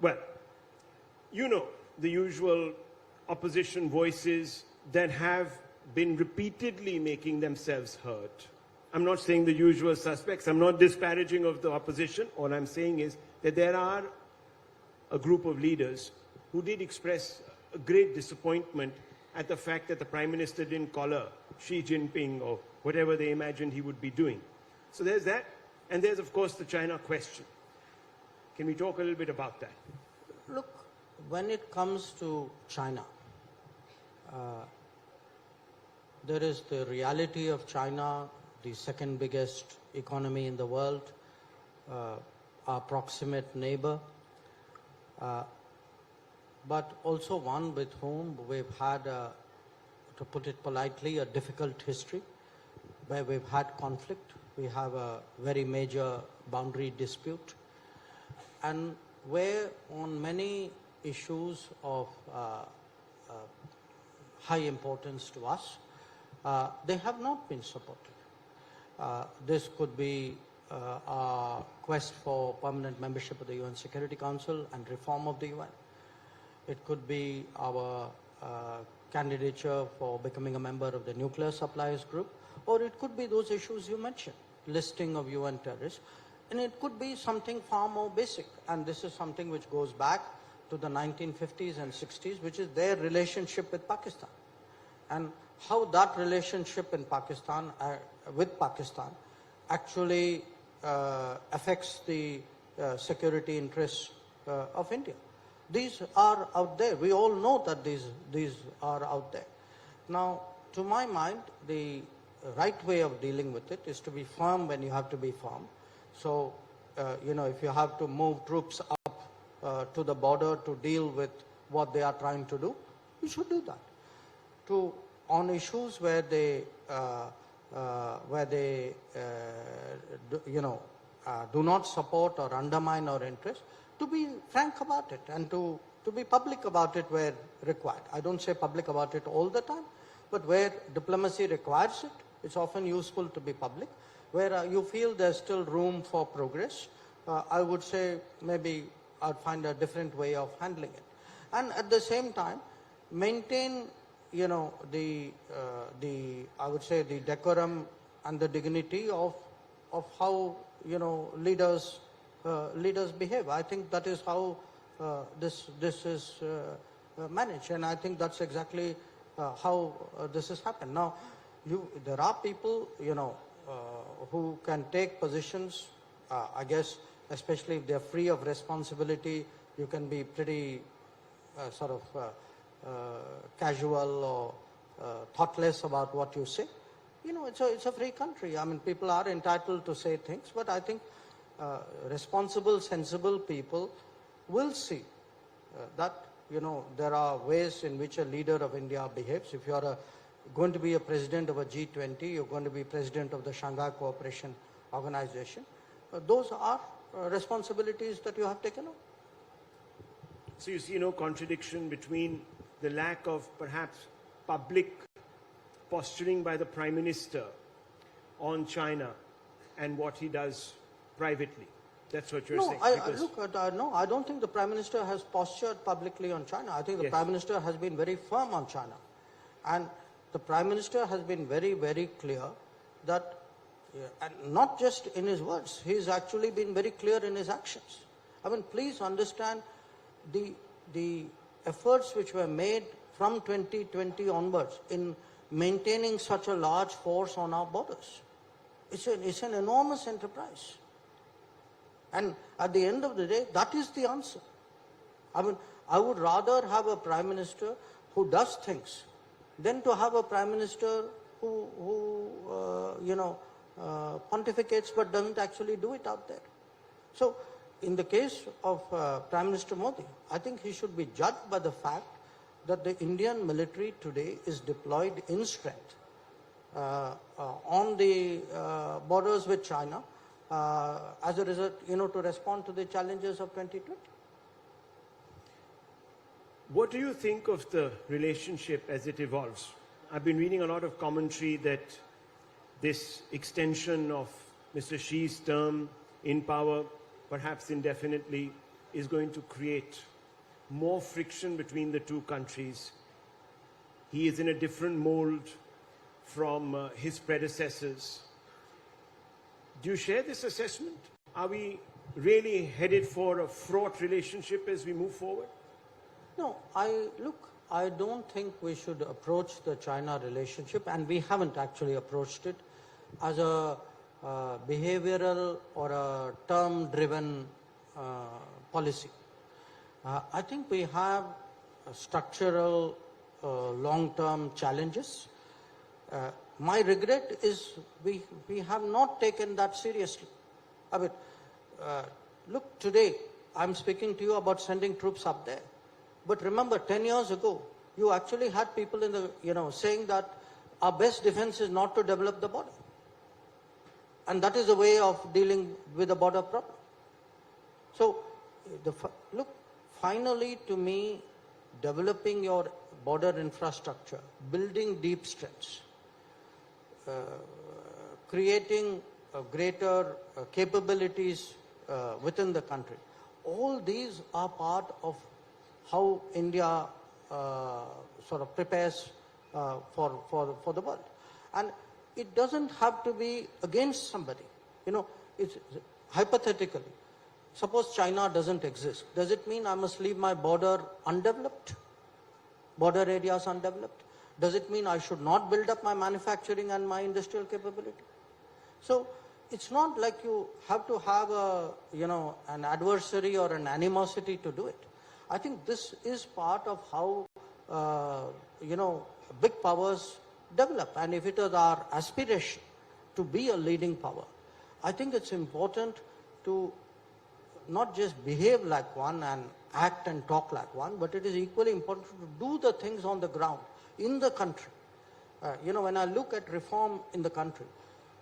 Well, you know, the usual opposition voices that have been repeatedly making themselves heard. I'm not saying the usual suspects. I'm not disparaging of the opposition. All I'm saying is that there are a group of leaders who did express a great disappointment at the fact that the Prime Minister didn't collar Xi Jinping or whatever they imagined he would be doing. So there's that. And there's, of course, the China question. Can we talk a little bit about that? Look, when it comes to China, there is the reality of China, the second biggest economy in the world, our proximate neighbor, but also one with whom we've had, to put it politely, a difficult history, where we've had conflict. We have a very major boundary dispute, and where on many issues of high importance to us, they have not been supported. This could be our quest for permanent membership of the UN Security Council and reform of the UN. It could be our candidature for becoming a member of the Nuclear Suppliers Group, or it could be those issues you mentioned, listing of UN terrorists, and it could be something far more basic, and this is something which goes back to the 1950s and 60s, which is their relationship with Pakistan, and how that relationship in Pakistan, with Pakistan, actually affects the security interests of India. These are out there. We all know that these are out there. Now, to my mind, the right way of dealing with it is to be firm when you have to be firm. So, you know, if you have to move troops up to the border to deal with what they are trying to do, you should do that. On issues where they do not support or undermine our interests, to be frank about it and to be public about it where required. I don't say public about it all the time, but where diplomacy requires it, it's often useful to be public. Where you feel there's still room for progress, I would say maybe I'd find a different way of handling it. And at the same time, maintain, you know, I would say the decorum and the dignity of how, you know, leaders behave. I think that is how this is managed, and I think that's exactly how this has happened. Now, there are people, you know, who can take positions, I guess, especially if they're free of responsibility, you can be pretty sort of casual or thoughtless about what you say. You know, it's a free country. I mean, people are entitled to say things, but I think responsible, sensible people will see that, you know, there are ways in which a leader of India behaves. If you are going to be a president of a G20, you're going to be president of the Shanghai Cooperation Organization. Those are responsibilities that you have taken on. So you see no contradiction between the lack of perhaps public posturing by the Prime Minister on China and what he does privately. That's what you're saying. No, I don't think the Prime Minister has postured publicly on China. I think the Prime Minister has been very firm on China. And the Prime Minister has been very, very clear that, and not just in his words, he's actually been very clear in his actions. I mean, please understand the efforts which were made from 2020 onwards in maintaining such a large force on our borders. It's an enormous enterprise. And at the end of the day, that is the answer. I mean, I would rather have a Prime Minister who does things than to have a Prime Minister who pontificates but doesn't actually do it out there. So, in the case of Prime Minister Modi, I think he should be judged by the fact that the Indian military today is deployed in strength on the borders with China as a result, you know, to respond to the challenges of 2020. What do you think of the relationship as it evolves? I've been reading a lot of commentary that this extension of Mr. Xi's term in power, perhaps indefinitely, is going to create more friction between the two countries. He is in a different mold from his predecessors. Do you share this assessment? Are we really headed for a fraught relationship as we move forward? No, I don't think we should approach the China relationship, and we haven't actually approached it as a behavioral or a term-driven policy. I think we have structural long-term challenges. My regret is we have not taken that seriously. I mean, look, today I'm speaking to you about sending troops up there. But remember, 10 years ago, you actually had people in the, saying that our best defense is not to develop the border. And that is a way of dealing with the border problem. So, look, finally to me, developing your border infrastructure, building deep strengths, creating greater capabilities within the country. All these are part of how India sort of prepares for the world. And it doesn't have to be against somebody. It's hypothetically. Suppose China doesn't exist. Does it mean I must leave my border undeveloped? Border areas undeveloped? Does it mean I should not build up my manufacturing and my industrial capability? So it's not like you have to have an adversary or an animosity to do it. I think this is part of how, big powers develop. And if it is our aspiration to be a leading power, I think it's important to not just behave like one and act and talk like one, but it is equally important to do the things on the ground, in the country. When I look at reform in the country,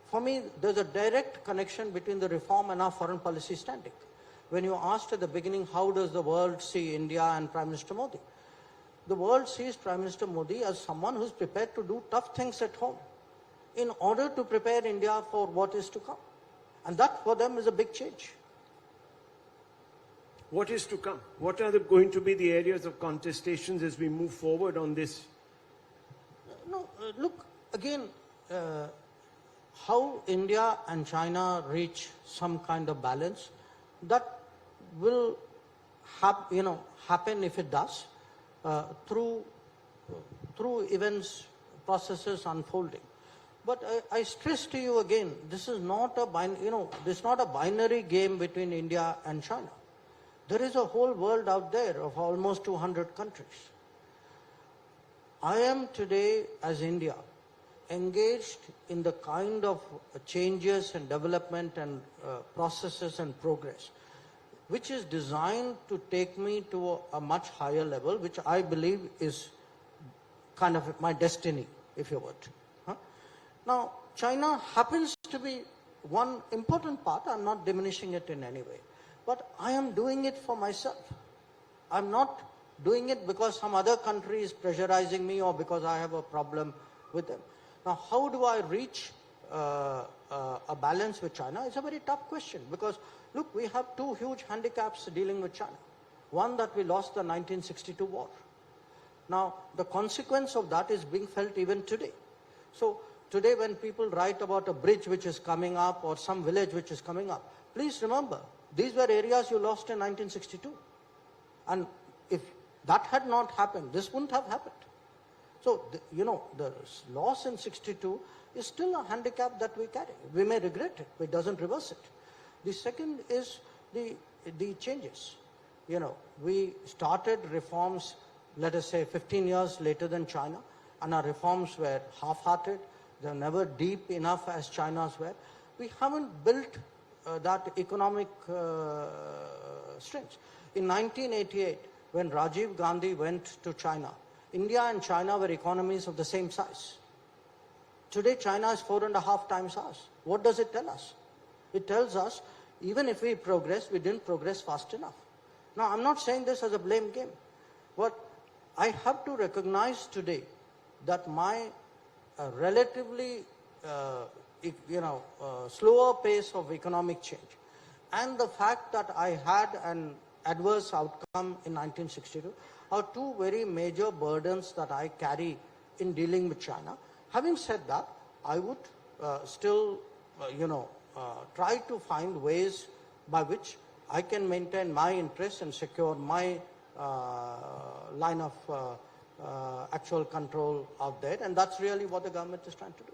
for me, there's a direct connection between the reform and our foreign policy standing. When you asked at the beginning, how does the world see India and Prime Minister Modi? The world sees Prime Minister Modi as someone who's prepared to do tough things at home in order to prepare India for what is to come. And that for them is a big change. What is to come? What are going to be the areas of contestations as we move forward on this? Look, again, how India and China reach some kind of balance, that will happen if it does, through events, processes unfolding. But I stress to you again, this is not a binary game between India and China. There is a whole world out there of almost 200 countries. I am today, as India, engaged in the kind of changes and development and processes and progress, which is designed to take me to a much higher level, which I believe is kind of my destiny, if you would. Now, China happens to be one important part. I'm not diminishing it in any way. But I am doing it for myself. I'm not doing it because some other country is pressurizing me or because I have a problem with them. Now, how do I reach a balance with China? It's a very tough question because, look, we have two huge handicaps dealing with China. One, that we lost the 1962 war. Now, the consequence of that is being felt even today. So, today when people write about a bridge which is coming up or some village which is coming up, please remember, these were areas you lost in 1962. And if that had not happened, this wouldn't have happened. So, the loss in 62 is still a handicap that we carry. We may regret it, but it doesn't reverse it. The second is the changes. We started reforms, let us say, 15 years later than China, and our reforms were half-hearted. They were never deep enough as China's were. We haven't built that economic strength. In 1988, when Rajiv Gandhi went to China, India and China were economies of the same size. Today, China is 4.5 times ours. What does it tell us? It tells us, even if we progress, we didn't progress fast enough. Now, I'm not saying this as a blame game, but I have to recognize today that my relatively slower pace of economic change and the fact that I had an adverse outcome in 1962 are two very major burdens that I carry in dealing with China. Having said that, I would still, try to find ways by which I can maintain my interests and secure my line of actual control out there, and that's really what the government is trying to do.